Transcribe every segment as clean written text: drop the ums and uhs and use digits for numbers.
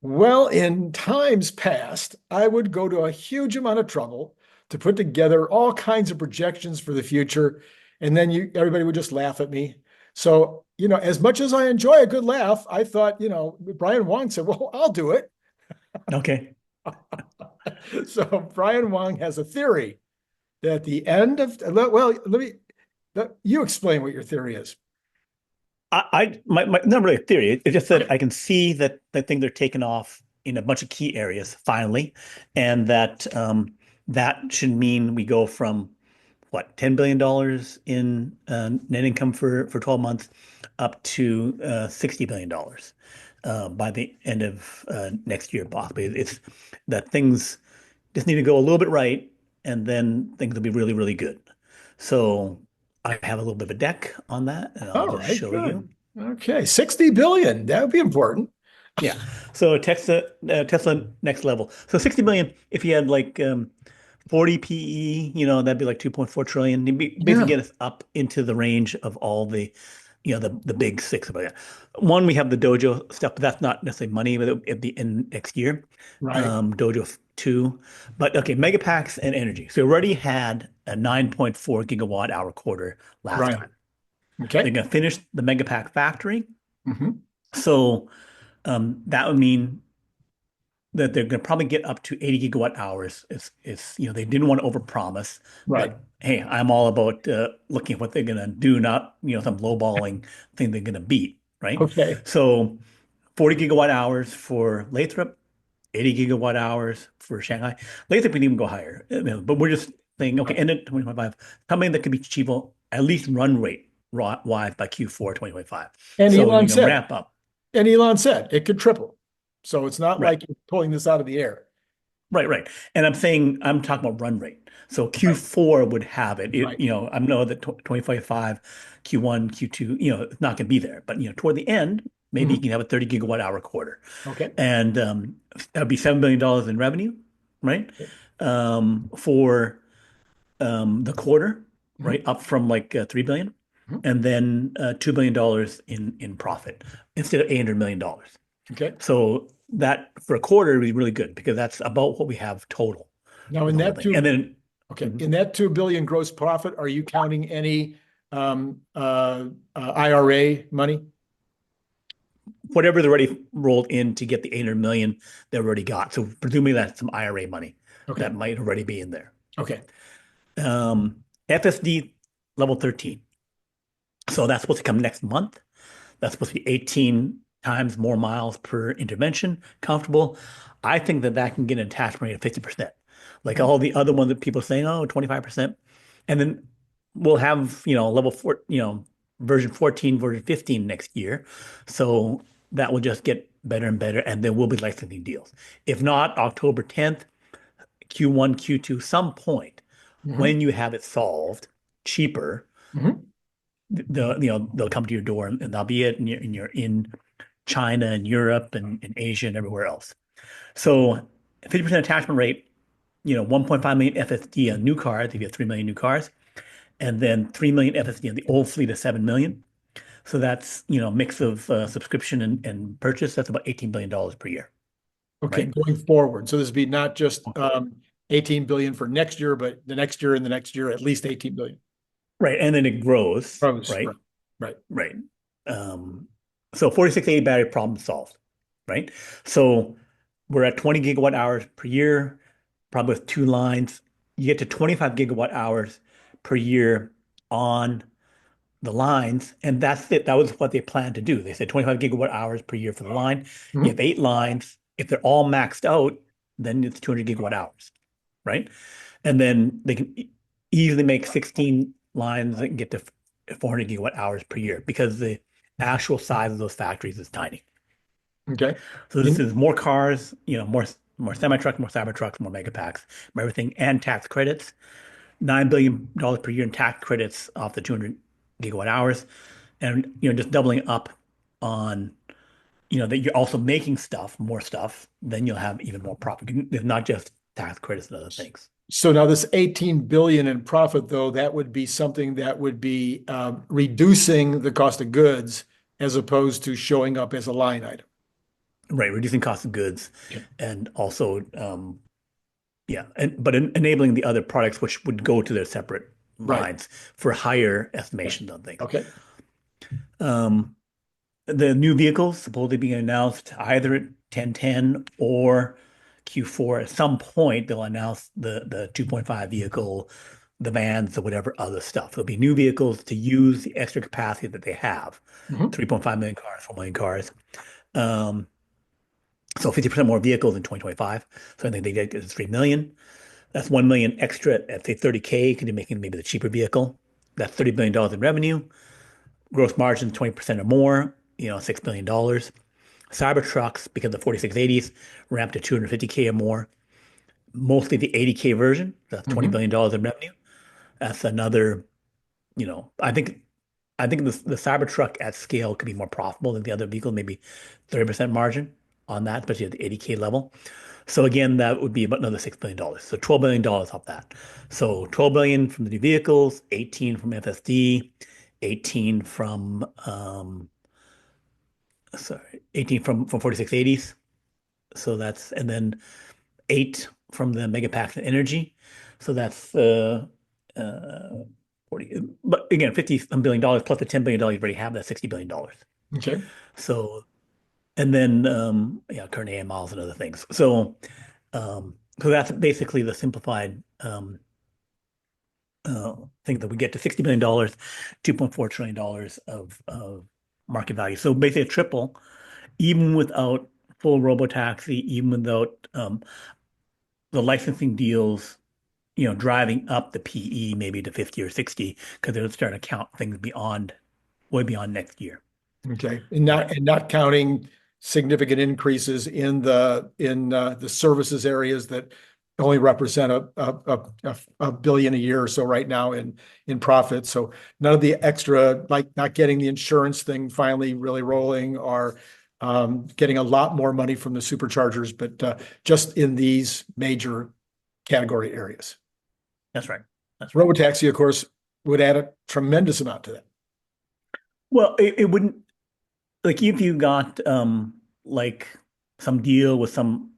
Well, in times past, I would go to a huge amount of trouble to put together all kinds of projections for the future, and then everybody would just laugh at me. So, as much as I enjoy a good laugh, I thought, Brian Wong said, "Well, I'll do it." Okay. So Brian Wong has a theory that at the end of, well, you explain what your theory is. My not really a theory. It's just that Okay. I can see that things are taking off in a bunch of key areas finally, and that should mean we go from what, $10 billion in net income for 12 months up to $60 billion by the end of next year, possibly. It's that things just need to go a little bit right, and then things will be really, really good. So I have a little bit of a deck on that, and I'll All just right, show you. good. Okay, 60 billion. That would be important. Yeah. So Tesla next level. So 60 billion, if you had like 40 PE, that'd be like 2.4 trillion. You'd basically Yeah, get us up into the range of all the big six. But yeah. One, we have the Dojo stuff, but that's not necessarily money, but at the end next year. right, Dojo 2. But okay, Megapacks and energy. So we already had a 9.4 gigawatt hour quarter last right. time. They're Okay. going to finish the Megapack factory. Hmm. So that would mean that they're going to probably get up to 80 gigawatt hours. They didn't want to overpromise, Right. but hey, I'm all about looking at what they're going to do, not, some lowballing thing they're going to beat, right? Okay. So 40 gigawatt hours for Lathrop, 80 gigawatt hours for Shanghai. Lathrop can even go higher, but we're just saying, okay, Right. end at 2025, something that could be achievable at least run rate wise by Q4 2025. And So Elon you can said, ramp up. and Elon said it could triple. So it's not Right. like you're pulling this out of the air. Right, right. And I'm talking about run rate. So Right. Q4 would have it. Right. I know that 2025, Q1, Q2, it's not going to be there. But, toward the end, maybe you Mhm. can have a 30 gigawatt hour quarter. Okay. And that would be $7 billion in revenue, right? For the quarter, Mhm. right? Up from like 3 billion. Mhm. And then $2 billion in profit instead of $800 million. Okay. So that for a quarter would be really good because that's about what we have total Now for in the whole that thing. And two, then okay, mhm, in that 2 billion gross profit, are you counting any um, uh, IRA money? whatever's already rolled in to get the 800 million they already got. So presumably that's some IRA money Okay. that might already be in there. Okay. FSD level 13. So that's supposed to come next month. That's supposed to be 18 times more miles per intervention, comfortable. I think that can get an attachment rate of 50%. Like Mhm. all the other ones that people are saying, oh, 25%. And then we'll have, level 4, version 14, version 15 next year. So that will just get better and better. And there will be licensing deals. If not, October 10th, Q1, Q2, some point Mhm. when you have it solved, cheaper, Mhm. they'll come to your door and that'll be it. And you're in China and Europe and Asia and everywhere else. So 50% attachment rate, 1.5 million FSD on new cars, if you have 3 million new cars, and then 3 million FSD on the old fleet of 7 million. So that's, a mix of subscription and purchase. That's about $18 billion per year, Okay, right? going forward. So this would be not just 18 billion for next year, but the next year and the next year, at least 18 billion. Right. And then it grows, Gross. Right. right? Right. Right. Um, so 4680 battery problem solved, right? So we're at 20 gigawatt hours per year, probably with two lines. You get to 25 gigawatt hours per year on the lines, and that's it. That was what they planned to do. They said 25 gigawatt hours per year for the line. You have Mhm. 8 lines. If they're all maxed out, then it's 200 gigawatt hours, right? And then they can easily make 16 lines that can get to 400 gigawatt hours per year because the actual size of those factories is tiny. Okay. So this In, is more cars, more semi-trucks, more Cybertrucks, more Megapacks, more everything, and tax credits. $9 billion per year in tax credits off the 200 gigawatt hours, and just doubling up on that you're also making more stuff, then you'll have even more profit. It's not just tax credits and other things. so now this 18 billion in profit, though, that would be something that would be reducing the cost of goods as opposed to showing up as a line item. right, reducing cost of goods, Okay. and also yeah, but enabling the other products which would go to their separate Right. lines for higher Yeah. estimations on things. Okay. Um, the new vehicles supposedly being announced either at 1010 or Q4. At some point, they'll announce the 2.5 vehicle, the vans, or whatever other stuff. There'll be new vehicles to use the extra capacity that they have. Mhm. 3.5 million cars, 4 million cars. Um, so 50% more vehicles in 2025. So I think they get to 3 million. That's 1 million extra at say 30K, because you're making maybe the cheaper vehicle. That's $30 billion in revenue. Gross margin 20% or more, $6 billion. Cybertrucks, because the 4680s ramp to 250K or more. Mostly the 80K version, that's $20 Mhm. billion in revenue. That's another, I think the Cybertruck at scale could be more profitable than the other vehicle, maybe 30% margin on that, especially at the 80K level. So again, that would be about another $6 billion. So $12 billion off that. So 12 billion from the new vehicles, 18 from FSD, 18 from sorry, 18 from 4680s. So that's, and then 8 from the Megapack Energy. So that's uh 40, but again, 50 some billion dollars plus the $10 billion you already have, that's $60 billion. Okay. So, and then yeah, current AM miles and other things. So that's basically the simplified thing that we get to $60 billion, $2.4 trillion of market value. So basically a triple, even without full Robotaxi, even without the licensing deals, driving up the PE maybe to 50 or 60, because they'll start to count things beyond, way beyond next year. Okay. And Right. not counting significant increases in the services areas that only represent a billion a year or so right now in profit. So none of the extra, like not getting the insurance thing finally really rolling, or getting a lot more money from the superchargers, but just in these major category areas. That's right. That's right. Robotaxi, of course, would add a tremendous amount to that. Well, it wouldn't, like if you got like some deal with some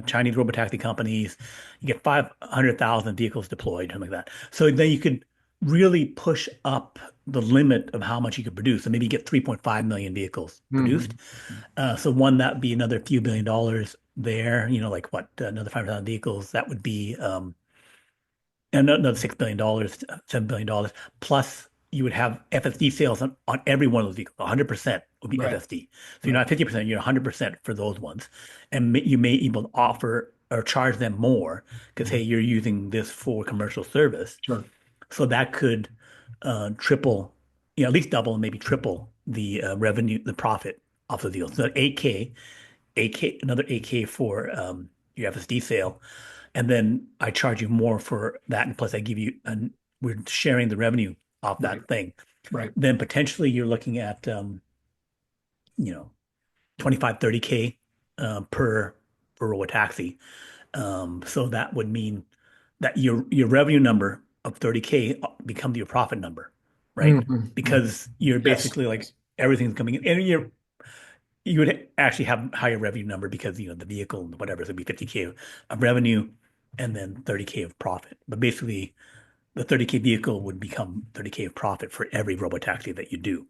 Chinese robotaxi companies, you get 500,000 vehicles deployed, something like that. So then you could really push up the limit of how much you could produce. So maybe you get 3.5 million vehicles produced. Mhm. So one, that would be another few billion dollars there, like what, another 500,000 vehicles. That would be and another $6 billion, $7 billion. Plus, you would have FSD sales on every one of those vehicles. 100% would be Right, FSD. So you're right. not 50%, you're 100% for those ones. And you may even offer or charge them more because, hey, Mhm. you're using this for commercial service. Sure. So that could triple, at least double and maybe triple the revenue, the profit off the deal. So 8K, 8K, another 8K for your FSD sale. And then I charge you more for that. And plus I give you, and we're sharing the revenue off Right, that thing. right. Then potentially you're looking at, you know, 25, 30K per Robotaxi. So that would mean that your revenue number of 30K becomes your profit number, right? Mhm, mhm. Because you're Yes, basically like yes. everything's coming in, and you would actually have higher revenue number because the vehicle and whatever, so it'd be 50K of revenue and then 30K of profit. But basically the 30K vehicle would become 30K of profit for every robotaxi that you do.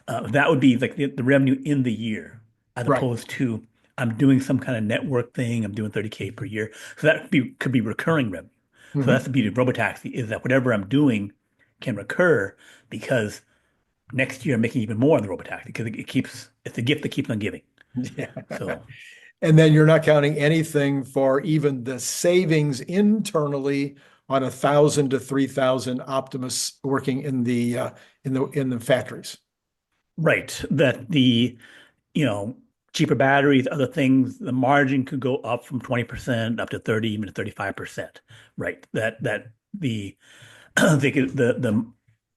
That would be like the revenue in the year, as Right. opposed to I'm doing some kind of network thing. I'm doing 30K per year. So that could be recurring revenue. So that's Mhm. the beauty of robotaxi, is that whatever I'm doing can recur, because next year I'm making even more on the robotaxi, because it's a gift that keeps on giving. Yeah. So And then you're not counting anything for even the savings internally on 1,000 to 3,000 Optimus working in the factories. right, that the you know, cheaper batteries, other things, the margin could go up from 20% up to 30, even to 35%. Right. That the the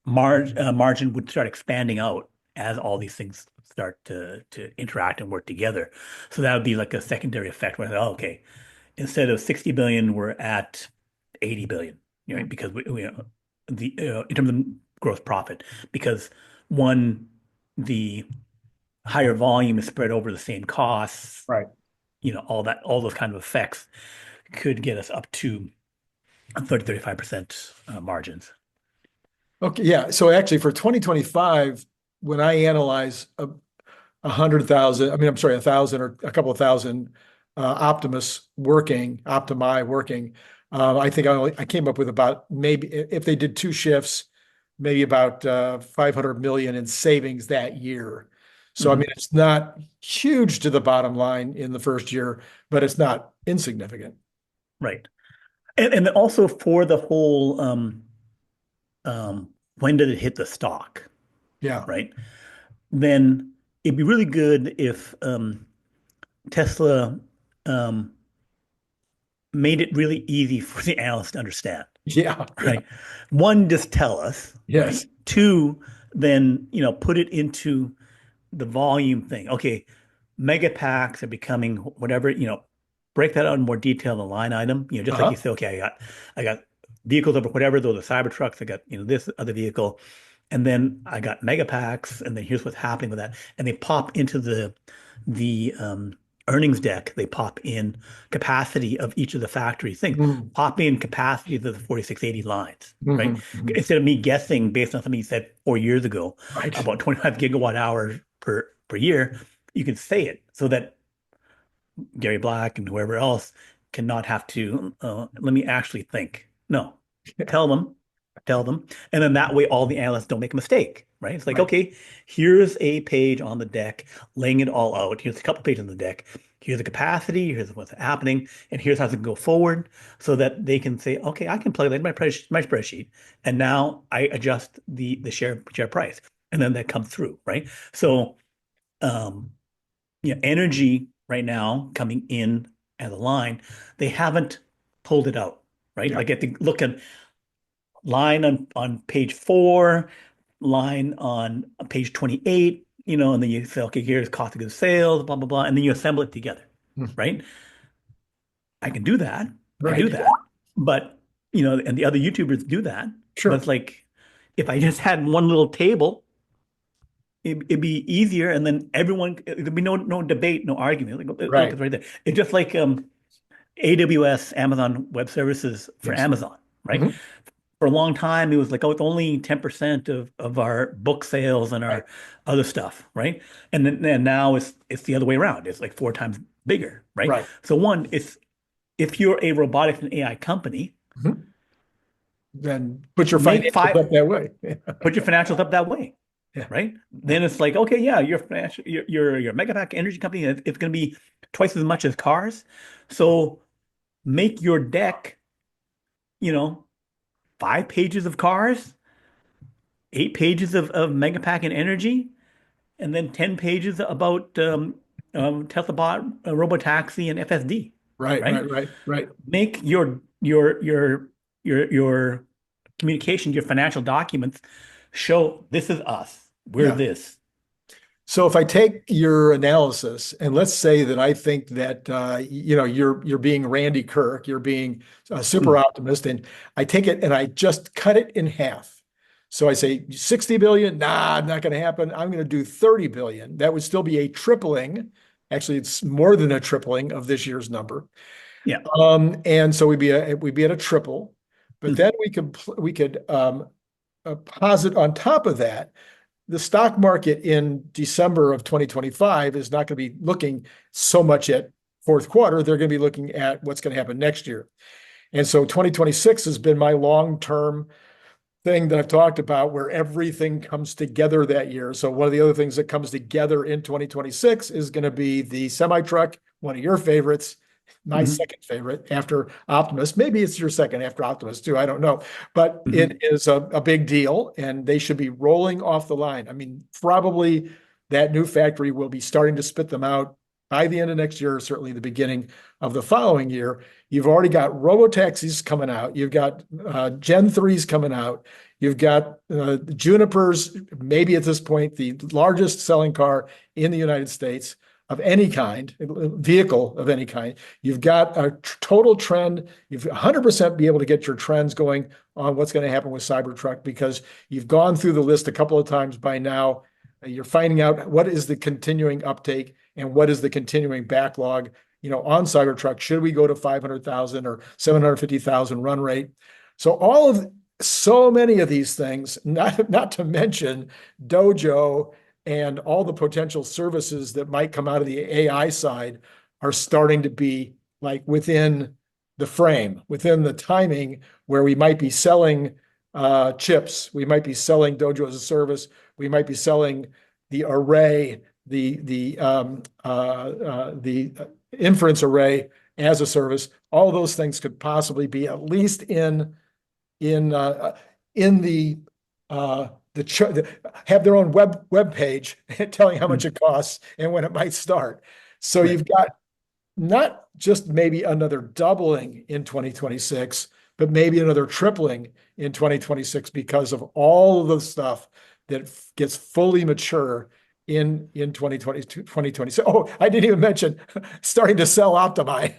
margin would start expanding out as all these things start to interact and work together. So that would be like a secondary effect where, oh, okay, instead of 60 billion, we're at 80 billion, right? Because the in terms of gross profit, because one, the higher volume is spread over the same costs, Right. all those kind of effects could get us up to 30, 35% margins. Okay. Yeah. So actually for 2025, when I analyze 100,000, I mean, I'm sorry, 1,000 or a couple of thousand Optimi working, I think I came up with about, maybe if they did two shifts, maybe about 500 million in savings that year. So, I mean, Mhm. it's not huge to the bottom line in the first year, but it's not insignificant. Right. And then also for the whole when did it hit the stock, Yeah. right? Then it'd be really good if Tesla um, made it really easy for the analysts to understand, Yeah. Yeah. right? One, just tell us, right? Yes. Two, then put it into the volume thing. Okay, mega packs are becoming whatever, break that out in more detail in the line item. Just like you Uh-huh. say, okay, I got vehicles over whatever, those are Cybertrucks, I got, this other vehicle, and then I got mega packs, and then here's what's happening with that. And they pop into the earnings deck, they pop in capacity of each of the factory things, Mm. pop in capacity of the 4680 lines, right? Mhm. Mhm. Instead of me guessing based on something you said 4 years ago Right. about 25 gigawatt hours per year, you can say it so that Gary Black and whoever else cannot have to, let me actually think. No, tell them, tell them. And then that way, all the analysts don't make a mistake, right? It's like, Right. okay, here's a page on the deck, laying it all out. Here's a couple pages on the deck. Here's the capacity. Here's what's happening. And here's how it can go forward so that they can say, okay, I can plug that in my spreadsheet. And now I adjust the share price. And then that comes through, right? So, um, energy right now coming in as a line, they haven't pulled it out, right? Yeah. Like, I think look at line on page 4, line on page 28, and then you say, okay, here's cost of goods sales, blah, blah, blah, and then you assemble it together, Mm. right? I can do that. I do Right. that. But, and the other YouTubers do that. But Sure. it's like, if I just had one little table, it'd be easier, and then there'd be no debate, no argument. Like, look, Right. it's right there. It's just like AWS, Amazon Web Services for Yes. Amazon, right? Mhm. For a long time, it was like, oh, it's only 10% of our book sales and Right. our other stuff, right? And now it's the other way around. It's like 4 times bigger, right? Right. So one, it's if you're a robotics and AI company, Mhm. Then put your make financials five, up that way. put your financials up that way, Yeah. right? Yeah. Then it's like, okay, yeah, your financial, your Megapack Energy company, it's going to be twice as much as cars. So make your deck, you know, 5 pages of cars, 8 pages of Megapack and Energy, and then 10 pages about Tesla bot, Robotaxi and FSD, Right. right? Right. Right. Right. Make your communication, your financial documents show this is us. We're Yeah. this. So if I take your analysis and let's say that I think that you're being Randy Kirk, you're being a super Mm, optimist, and I take it and I just cut it in half. So I say 60 billion, nah, not going to happen. I'm going to do 30 billion. That would still be a tripling. Actually, it's more than a tripling of this year's number. yeah. And so we'd be at a triple, but Mm, then we could posit on top of that the stock market in December of 2025 is not going to be looking so much at fourth quarter. They're going to be looking at what's going to happen next year. And so 2026 has been my long-term thing that I've talked about where everything comes together that year. So one of the other things that comes together in 2026 is going to be the semi truck, one of your favorites, my mhm, second favorite after Optimus. Maybe it's your second after Optimus too. I don't know, but it mhm. is a big deal and they should be rolling off the line. I mean, probably that new factory will be starting to spit them out by the end of next year, or certainly the beginning of the following year. You've already got robotaxis coming out. You've got Gen 3s coming out. You've got Juniper's, maybe at this point, the largest selling car in the United States of any kind, vehicle of any kind. You've got a total trend. You've 100% be able to get your trends going on what's going to happen with Cybertruck because you've gone through the list a couple of times by now. You're finding out what is the continuing uptake and what is the continuing backlog, on Cybertruck. Should we go to 500,000 or 750,000 run rate? So many of these things, not to mention Dojo and all the potential services that might come out of the AI side, are starting to be like within the frame, within the timing, where we might be selling chips, we might be selling Dojo as a service, we might be selling the array, the inference array as a service. All those things could possibly be at least in the have their own web page telling how much it costs and when it might start. So Right. you've got not just maybe another doubling in 2026, but maybe another tripling in 2026 because of all of the stuff that gets fully mature in 2022, 2026. Oh, I didn't even mention starting to sell Optimi.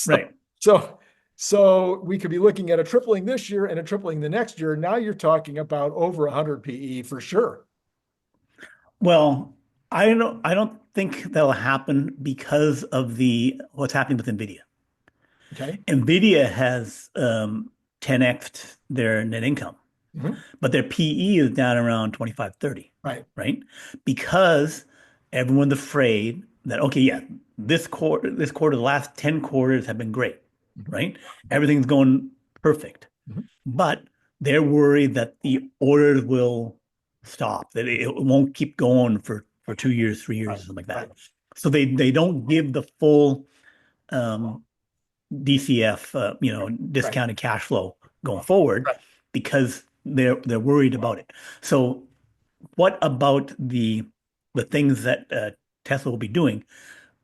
Right. So, so we could be looking at a tripling this year and a tripling the next year. Now you're talking about over 100 PE for sure. Well, I don't think that'll happen because of what's happening with Nvidia. Okay. Nvidia has 10x'd their net income, Mhm. but their PE is down around 25, 30, Right. right? Because everyone's afraid that, okay, yeah, this quarter, the last 10 quarters have been great, Mhm. right? Everything's going perfect. Mhm. But they're worried that the orders will stop, that it won't keep going for 2 years, 3 years, Right. something like Right. that. So they don't give the full um, DCF, Right. discounted cash flow going forward Right. because they're worried about it. So what about the things that Tesla will be doing?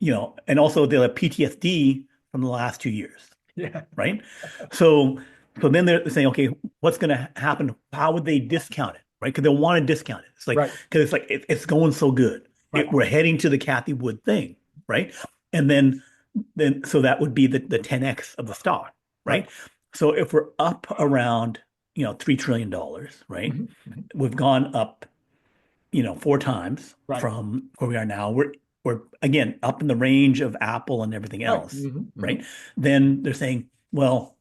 And also they'll have PTSD from the last 2 years, Yeah. right? So so then they're saying, okay, what's going to happen? How would they discount it, right? Because they'll want to discount it. It's like Right. because it's like it's going so good. Right. We're heading to the Kathy Wood thing, right? And then so that would be the 10x of the stock, Right. right? So if we're up around $3 trillion, right? Mhm. Mhm. We've gone up 4 times Right. from where we are now. We're again up in the range of Apple and everything Right. else, Mhm. right? Mhm. Then they're saying, well,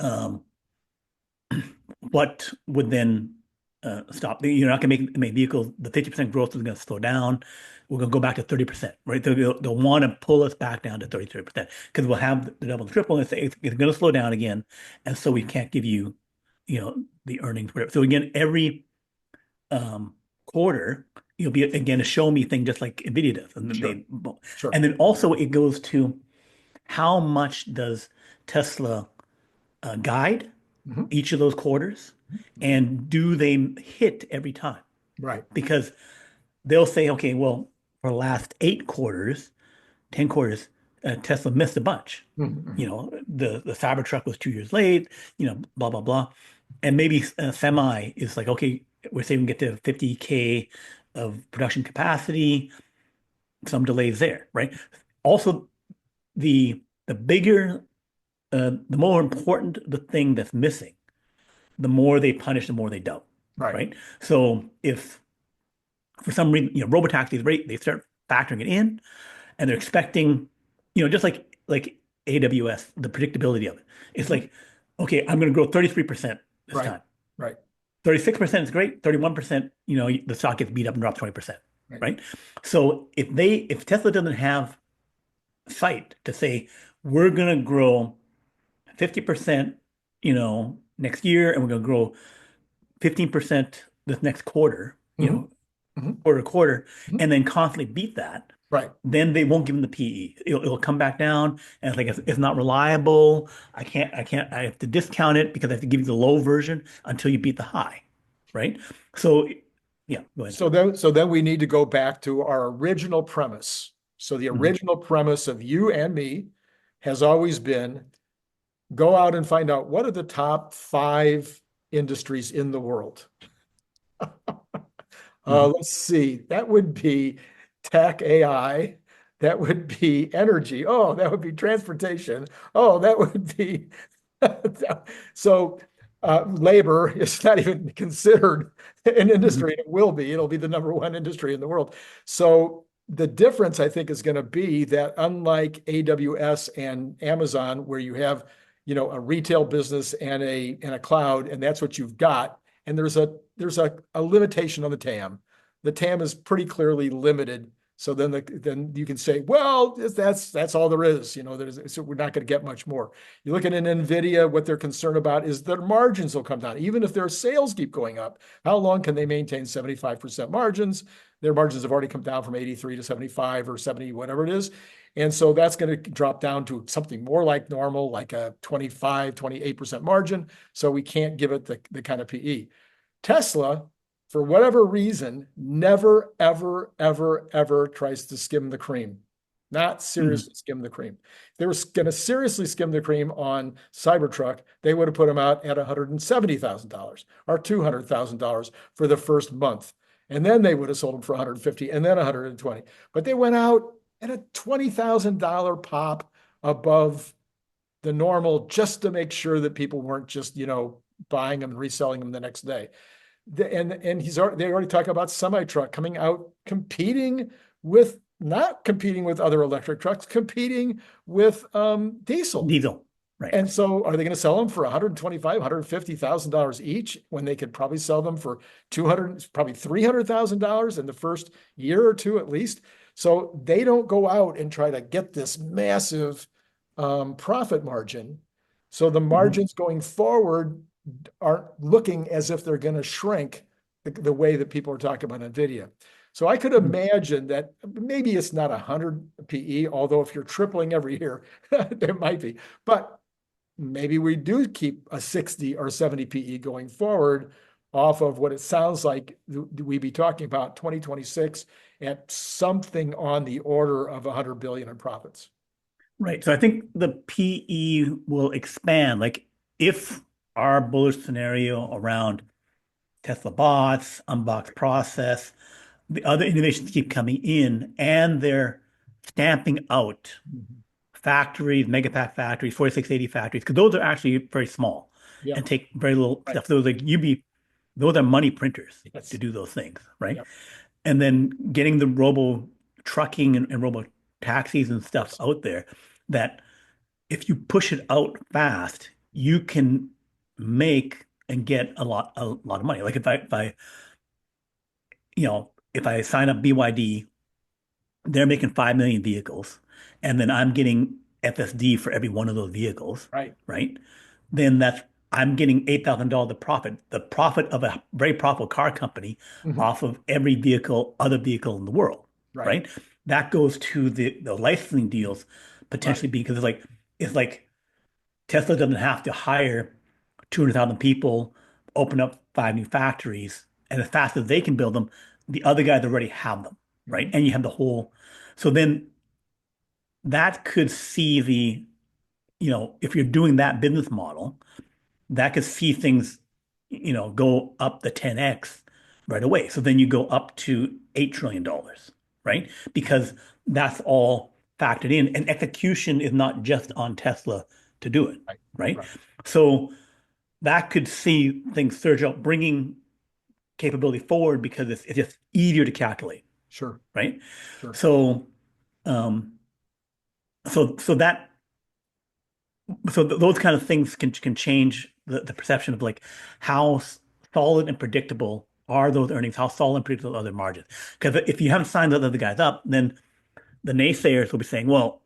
um, what would then stop? You're not going to make vehicles. The 50% growth is going to slow down. We're going to go back to 30%, right? They'll want to pull us back down to 33% because we'll have the double and triple and say it's going to slow down again, and so we can't give you, the earnings. Whatever. So again, every quarter, you'll be again a show me thing, just like Nvidia does, and then Sure. Sure. and then also it goes to how much does Tesla guide Mhm. each of those quarters, Mhm. and do they hit every time? Right. Because they'll say, okay, well, for the last 8 quarters, 10 quarters, Tesla missed a bunch. Mhm. Mhm. The Cybertruck was 2 years late, blah, blah, blah. And maybe Semi is like, okay, we're saying we can get to 50K of production capacity, some delays there, right? Also, the bigger, the more important the thing that's missing, the more they punish, the more they don't, Right. right? So if for some reason, Robotaxis, right, they start factoring it in and they're expecting, just like AWS, the predictability of it. It's Mhm. like, okay, I'm going to grow 33% this Right. time. Right. 36% is great. 31%, the stock gets beat up and drops 20%, Right. right? So if Tesla doesn't have sight to say, we're going to grow 50%, next year, and we're going to grow 15% this next quarter, Mhm. Mhm. quarter to quarter, Mhm. and then constantly beat that, Right. then they won't give them the PE. It'll come back down, and it's like it's not reliable. I have to discount it because I have to give you the low version until you beat the high, right? So, yeah, go ahead. So then we need to go back to our original premise. So the Mhm. original premise of you and me has always been go out and find out what are the top 5 industries in the world. Mhm. Let's see. That would be tech AI. That would be energy. Oh, that would be transportation. Oh, that would be so. Labor is not even considered an industry. Mhm. It will be. It'll be the number one industry in the world. So the difference, I think, is going to be that unlike AWS and Amazon, where you have, a retail business and a cloud, and that's what you've got, and there's a limitation on the TAM. The TAM is pretty clearly limited. So then you can say, well, that's all there is. So we're not going to get much more. You look at an Nvidia, what they're concerned about is their margins will come down. Even if their sales keep going up, how long can they maintain 75% margins? Their margins have already come down from 83 to 75 or 70, whatever it is. And so that's going to drop down to something more like normal, like a 25, 28% margin. So we can't give it the kind of PE. Tesla, for whatever reason, never, ever, ever, ever tries to skim the cream. Not Mhm. seriously skim the cream. If they were going to seriously skim the cream on Cybertruck, they would have put them out at $170,000 or $200,000 for the first month. And then they would have sold them for 150 and then 120. But they went out at a $20,000 pop above the normal just to make sure that people weren't just, buying them and reselling them the next day. And they already talk about semi truck coming out competing with not competing with other electric trucks, competing with diesel. Diesel, right? And so are they going to sell them for 125, $150,000 each when they could probably sell them for 200, probably $300,000 in the first year or two at least? So they don't go out and try to get this massive profit margin. So the Mhm. margins going forward aren't looking as if they're going to shrink the way that people are talking about Nvidia. So I could Mhm. imagine that maybe it's not 100 PE, although if you're tripling every year, it might be. But maybe we do keep a 60 or 70 PE going forward off of what it sounds like we be talking about 2026 at something on the order of 100 billion in profits. Right. So I think the PE will expand. Like if our bullish scenario around Tesla bots, unbox process, the other innovations keep coming in and they're stamping out Mhm. factories, Megapack factories, 4680 factories, because those are actually very small and Yep. take very little Right. stuff. Those are money printers to Yes. do those things, right? Yep. And then getting the robo trucking and robo taxis and stuff Yes. out there that if you push it out fast, you can make and get a lot of money. Like if I sign up BYD, they're making 5 million vehicles, and then I'm getting FSD for every one of those vehicles, Right. right? Then I'm getting $8,000 of profit, the profit of a very profitable car company Mhm. off of every other vehicle in the world, Right. right? That goes to the licensing deals Right. potentially because it's like Tesla doesn't have to hire 200,000 people, open up 5 new factories, and as fast as they can build them, the other guys already have them, right? Mhm. And you have the whole. So then that could see if you're doing that business model, that could see things, go up the 10x right away. So then you go up to $8 trillion, right? Because that's all factored in. And execution is not just on Tesla to do it, Right. right? Right. So that could see things surge up, bringing capability forward because it's just easier to calculate, Sure. right? Sure. So, um, those kind of things can change the perception of like how solid and predictable are those earnings, how solid and predictable are their margins. Because if you haven't signed those other guys up, then the naysayers will be saying, well,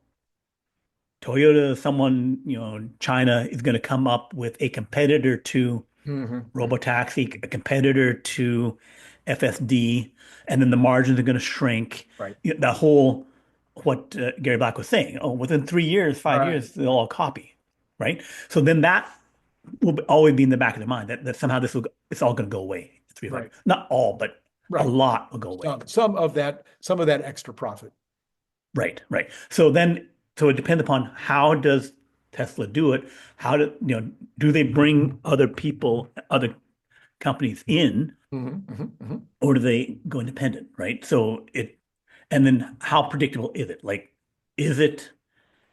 Toyota, someone, China is going to come up with a competitor to Mhm. Mhm. Robotaxi, a competitor to FSD, and then the margins are going to shrink. Right. The whole what Gary Black was saying. Oh, within 3 years, five Right. years, they'll Right. all copy, right? So then that will always be in the back of their mind that somehow it's all going to go away. 3 5, Right. not all, but a Right. lot will go away. Some of that extra profit. Right, right. So it depends upon how does Tesla do it? Do they bring other people, other companies in, Mhm. Mhm. Mhm. or do they go independent, right? And then how predictable is it? Like, is it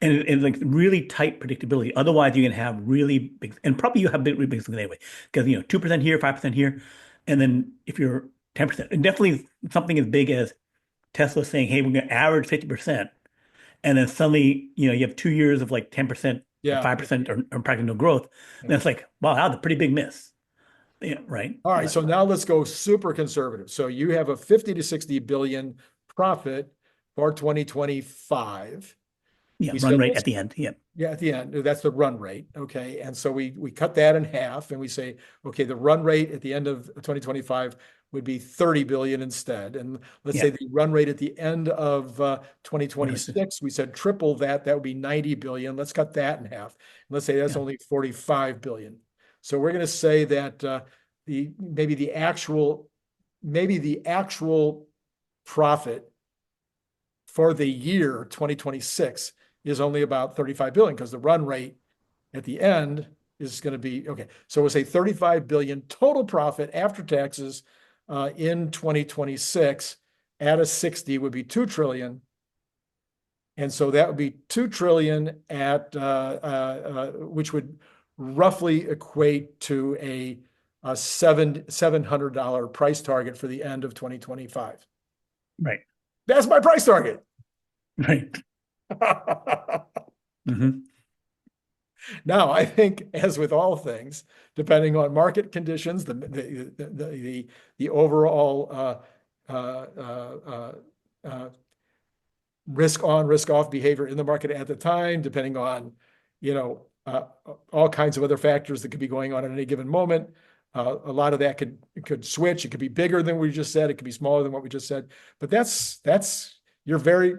and like really tight predictability. Otherwise, you can have really big, and probably you have really big swings anyway, because 2% here, 5% here, and then if you're 10%, and definitely something as big as Tesla saying, "Hey, we're going to average 50%," and then suddenly you have 2 years of like 10% or Yeah. 5% or practically no growth. Yeah. Then it's like, wow, that's a pretty big miss. Yeah, right. All right, But so now let's go super conservative. So you have a 50 to 60 billion profit for 2025. yeah, We run said rate let's at the end. Yeah, Yeah, at the end, that's the run rate. Okay. And so we cut that in half and we say, okay, the run rate at the end of 2025 would be 30 billion instead. And let's yeah, say the run rate at the end of whatever. 2026, we said triple that, that would be 90 billion. Let's cut that in half. Let's say that's Yeah, only 45 billion. So we're going to say that the maybe the actual profit for the year 2026 is only about 35 billion because the run rate at the end is going to be okay. So we'll say 35 billion total profit after taxes in 2026 at a 60 would be 2 trillion. And so that would be 2 trillion at which would roughly equate to a $700 price target for the end of 2025. right, That's my price target. right. Hmm. Now, I think, as with all things, depending on market conditions, the overall risk on, risk off behavior in the market at the time, depending on, you know, all kinds of other factors that could be going on at any given moment. A lot of that could switch. It could be bigger than we just said. It could be smaller than what we just said. But you're very.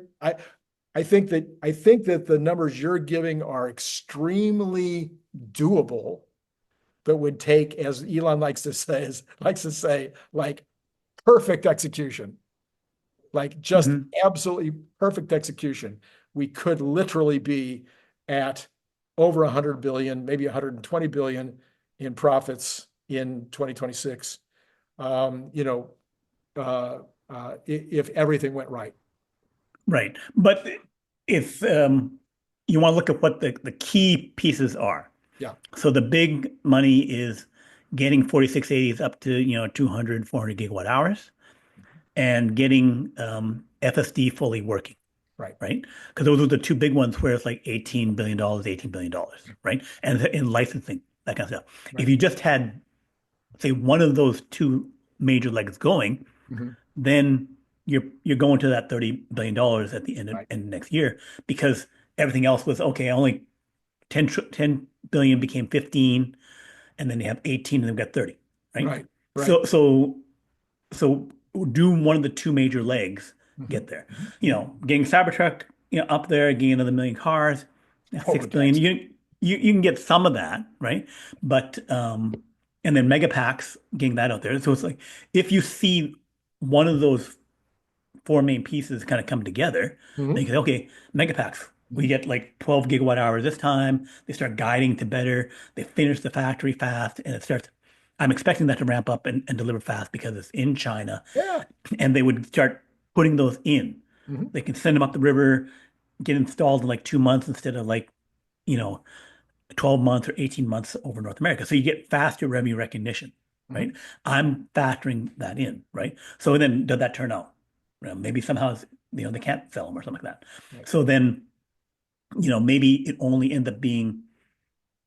I think that the numbers you're giving are extremely doable, but would take, as Elon likes to say, like perfect execution, like just Hmm. absolutely perfect execution. We could literally be at over 100 billion, maybe 120 billion in profits in 2026. You know, if everything went right. Right. But if you want to look at what the key pieces are, Yeah. so the big money is getting 4680s up to 200, 400 gigawatt hours and getting FSD fully working, Right. right? Because those are the two big ones where it's like $18 billion, $18 billion, right? And in licensing, that kind of stuff. If Right. you just had, say, one of those two major legs going, Mhm. then you're going to that $30 billion at the Right. end of next year because everything else was okay. Only 10 billion became 15, and then they have 18, and they've got 30, right? Right. Right. So do one of the two major legs Mhm. get there? Mhm. Getting Cybertruck, up there, getting another million cars, that's 6 billion. Robotaxi. You can get some of that, right? But and then Megapacks, getting that out there. So it's like if you see one of those four main pieces kind of come together, then you Mhm. can say, okay, Megapacks, we Mhm. get like 12 gigawatt hours this time. They start guiding to better. They finish the factory fast, and it starts. I'm expecting that to ramp up and deliver fast because it's in China, Yeah. and they would start putting those in. Mhm. They can send them up the river, get installed in like 2 months instead of like, you know, 12 months or 18 months over North America. So you get faster revenue recognition, right? Mhm. I'm factoring that in, right? So then does that turn out? Maybe somehow, they can't sell them or something like that. Right. So then, maybe it only ends up being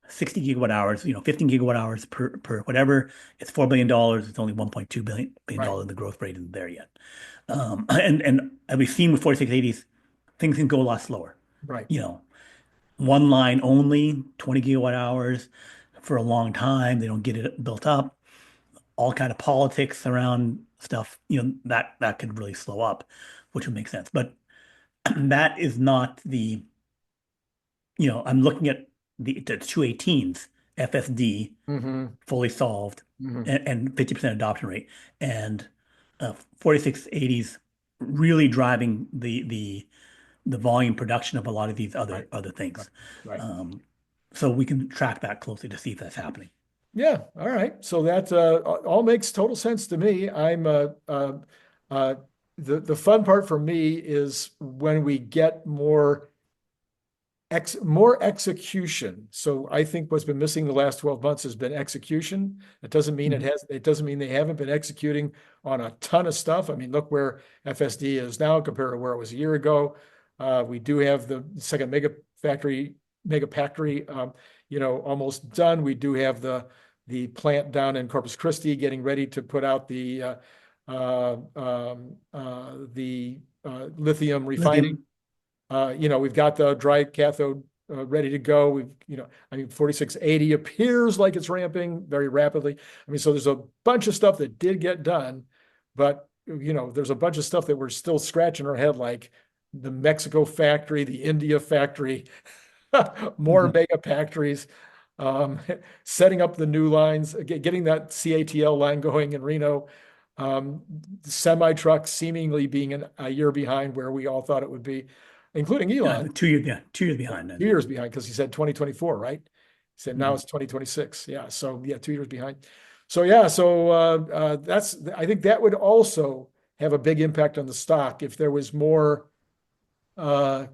60 gigawatt hours, 15 gigawatt hours per whatever. It's $4 billion. It's only 1.2 billion Right. dollars. The growth rate isn't there yet. And as we've seen with 4680s, things can go a lot slower. Right. You know, one line only, 20 gigawatt hours for a long time. They don't get it built up. All kind of politics around stuff, that could really slow up, which would make sense. But that is not I'm looking at the 218s, FSD, Mhm. fully solved, Mhm. and 50% adoption rate, and 4680s really driving the volume production of a lot of these Right. other Right. things. Right. Um, so we can track that closely to see if that's happening. Yeah. All right. So that all makes total sense to me. Uh, the fun part for me is when we get more more execution. So I think what's been missing the last 12 months has been execution. It doesn't mean Mhm. it doesn't mean they haven't been executing on a ton of stuff. I mean, look where FSD is now compared to where it was a year ago. We do have the second Megapactory, almost done. We do have the plant down in Corpus Christi getting ready to put out the lithium refining. Lithium. We've got the dry cathode ready to go. I mean, 4680 appears like it's ramping very rapidly. I mean, so there's a bunch of stuff that did get done, but there's a bunch of stuff that we're still scratching our head, like the Mexico factory, the India factory, more Mhm. mega factories, um, setting up the new lines, getting that CATL line going in Reno. Semi-truck seemingly being a year behind where we all thought it would be, including Elon, 2 years, yeah, 2 years behind then. 2 years behind because he said 2024, right? He said now Mhm. it's 2026. Yeah. So yeah, 2 years behind. So yeah, so I think that would also have a big impact on the stock if there was more uh,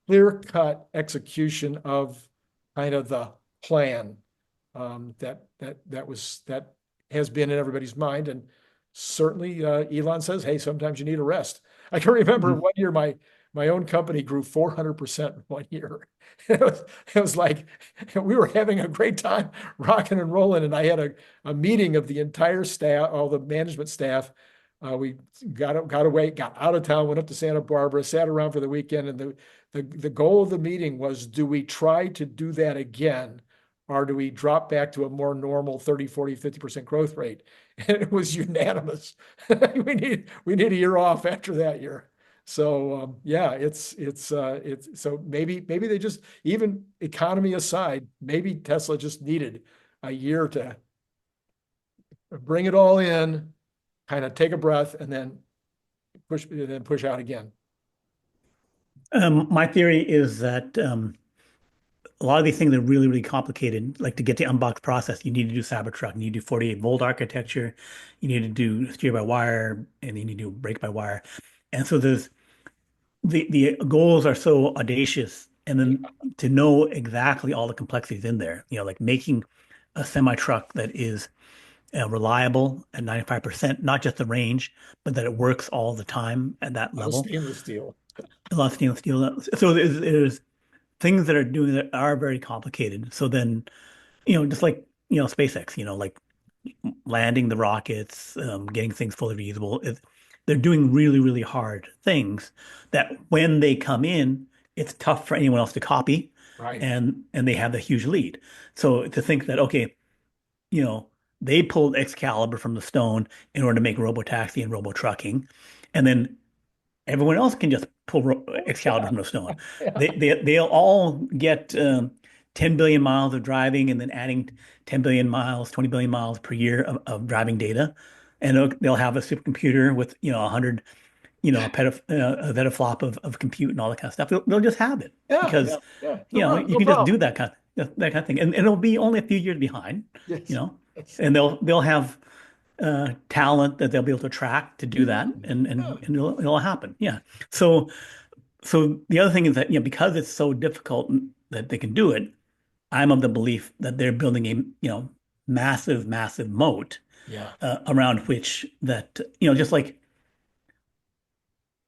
clear-cut execution of kind of the plan that has been in everybody's mind. And certainly Elon says, hey, sometimes you need a rest. I can remember Mhm. one year my own company grew 400% in one year. It was like we were having a great time rocking and rolling. And I had a meeting of the entire staff, all the management staff. We got away, got out of town, went up to Santa Barbara, sat around for the weekend, and the goal of the meeting was, do we try to do that again? Or do we drop back to a more normal 30, 40, 50% growth rate? And it was unanimous. We need a year off after that year. So yeah, it's so maybe they just, even economy aside, maybe Tesla just needed a year to bring it all in, kind of take a breath, and then push out again. My theory is that a lot of these things are really, really complicated. Like to get the unbox process, you need to do Cybertruck, you need to do 48-volt architecture, you need to do steer by wire, and you need to do brake by wire. And so there's the goals are so audacious, and Yeah, then to know exactly all the complexities in there, like making a semi truck that is reliable at 95%, not just the range, but that it works all the time at that a lot of level. stainless steel. A lot of stainless steel. So there's things that are doing that are very complicated. So then, just like, SpaceX, like landing the rockets, getting things fully reusable. They're doing really, really hard things that when they come in, it's tough for anyone else to copy, Right. and they have the huge lead. So to think that, okay, you know, they pulled Excalibur from the stone in order to make Robotaxi and Robotrucking, and then everyone else can just pull Excalibur Yeah. from the stone. Yeah. They'll all get 10 billion miles of driving and then adding 10 billion miles, 20 billion miles per year of driving data. And they'll have a supercomputer with, 100, a petaflop of compute and all that kind of stuff. They'll just have it Yeah. Yeah. because, Yeah. No problem. you No can just do problem. that kind of thing. And it'll be only a few years behind, you Yes. know, Yes. and they'll have talent that they'll be able to attract to do that, and Yeah. it'll happen. Yeah. So the other thing is that, because it's so difficult that they can do it, I'm of the belief that they're building a, massive, massive moat Yeah. around which that, just like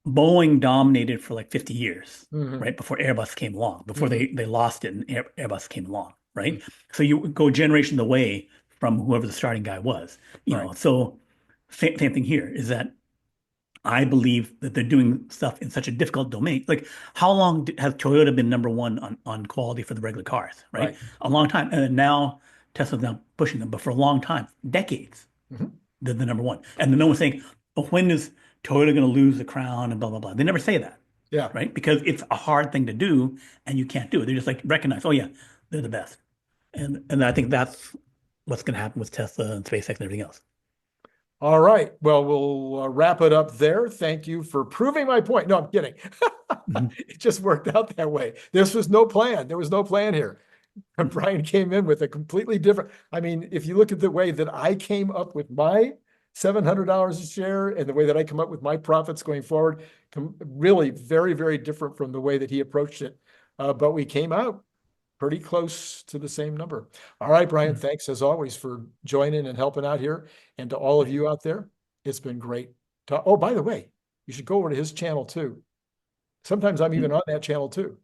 Boeing dominated for like 50 years, Hmm. right? Before Airbus came along, before Hmm. they lost it and Airbus came along, Hmm. right? So you go generations away from whoever the starting guy was, Right. So same thing here is that I believe that they're doing stuff in such a difficult domain. Like, how long has Toyota been number one on quality for the regular cars, right? Right. A long time. And then now Tesla's now pushing them, but for a long time, decades, Hmm. they're the number one. And then no one's saying, "Oh, when is Toyota going to lose the crown?" and blah, blah, blah. They never say that, Yeah. right? Because it's a hard thing to do and you can't do it. They just like recognize, oh, yeah, they're the best. And I think that's what's going to happen with Tesla and SpaceX and everything else. All right. Well, we'll wrap it up there. Thank you for proving my point. No, I'm kidding. Mhm. It just worked out that way. This was no plan. There was no plan here. Brian came in with a completely different. I mean, if you look at the way that I came up with my $700 a share and the way that I come up with my profits going forward, really very, very different from the way that he approached it. but we came out pretty close to the same number. All right, Brian, Mm. thanks as always for joining and helping out here. And to all of you out there, it's been great. Oh, by the way, you should go over to his channel too. Sometimes I'm even on that channel too.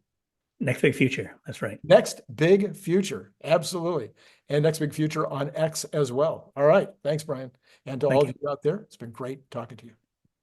Next big future. That's right. Next Big Future. Absolutely. And Next Big Future on X as well. All right. Thanks, Brian. And to all Thank of you. you out there, it's been great talking to you.